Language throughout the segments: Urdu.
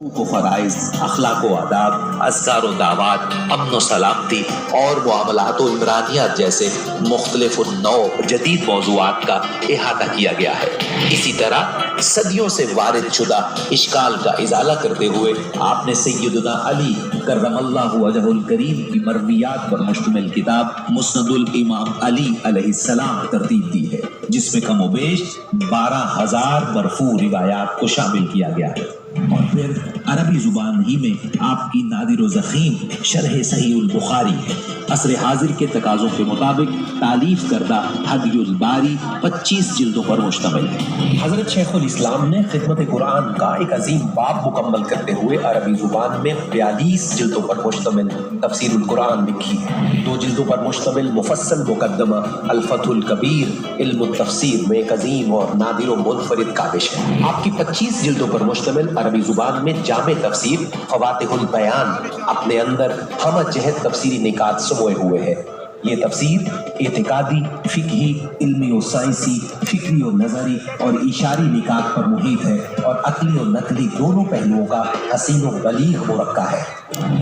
و فرائض، اخلاق و آداب، اذکار و دعوات، امن و سلامتی اور معاملات و عمرانیات جیسے مختلف النوع جدید موضوعات کا احاطہ کیا گیا ہے۔ اسی طرح صدیوں سے وارد شدہ اشکال کا ازالہ کرتے ہوئے آپ نے سیدنا علی کرم اللہ وجہہ الکریم کی مرویات پر مشتمل کتاب مسند الامام علی علیہ السلام ترتیب دی ہے، جس میں کم و بیش 12,000 مرفوع روایات کو شامل کیا گیا ہے، اور پھر عربی زبان ہی میں آپ کی نادر و ضخیم شرح صحیح البخاری عصر حاضر کے تقاضوں کے مطابق تالیف کردہ ہدی الباری 25 جلدوں پر مشتمل ہے۔ حضرت شیخ الاسلام نے خدمت قرآن کا ایک عظیم باب مکمل کرتے ہوئے عربی زبان میں 42 جلدوں پر مشتمل تفسیر القرآن لکھی ہے۔ 2 جلدوں پر مشتمل مفصل مقدمہ الفتح الکبیر علم التفسیر میں ایک عظیم اور نادر و منفرد کاوش ہے۔ آپ کی 25 جلدوں پر مشتمل عربی زبان میں جامع تفسیر فواتح البیان اپنے اندر ہمہ جہت تفسیری نکات سموئے ہوئے ہے۔ یہ تفسیر اعتقادی، فقہی، علمی و سائنسی، فکری و نظری اور اشاری نکات پر محیط ہے، اور عقلی و نقلی دونوں پہلوؤں کا حسین و بلیغ مرقع ہے۔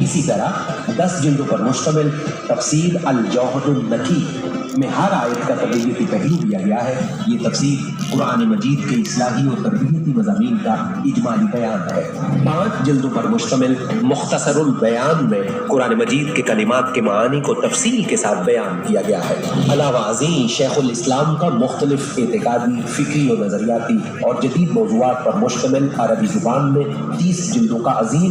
اسی طرح 10 جلدوں پر مشتمل تفسیر الجوہر النقی میں ہر آیت کا تربیتی پہلو دیا گیا ہے۔ یہ تفسیر قرآن مجید کے اصلاحی اور تربیتی مضامین کا اجمالی بیان ہے۔ 5 جلدوں پر مشتمل مختصر البیان میں قرآن مجید کے کلمات کے معانی کو تفصیل کے ساتھ بیان کیا گیا ہے۔ علاوہ ازیں شیخ الاسلام کا مختلف اعتقادی، فکری و نظریاتی اور جدید موضوعات پر مشتمل عربی زبان میں 30 جلدوں کا عظیم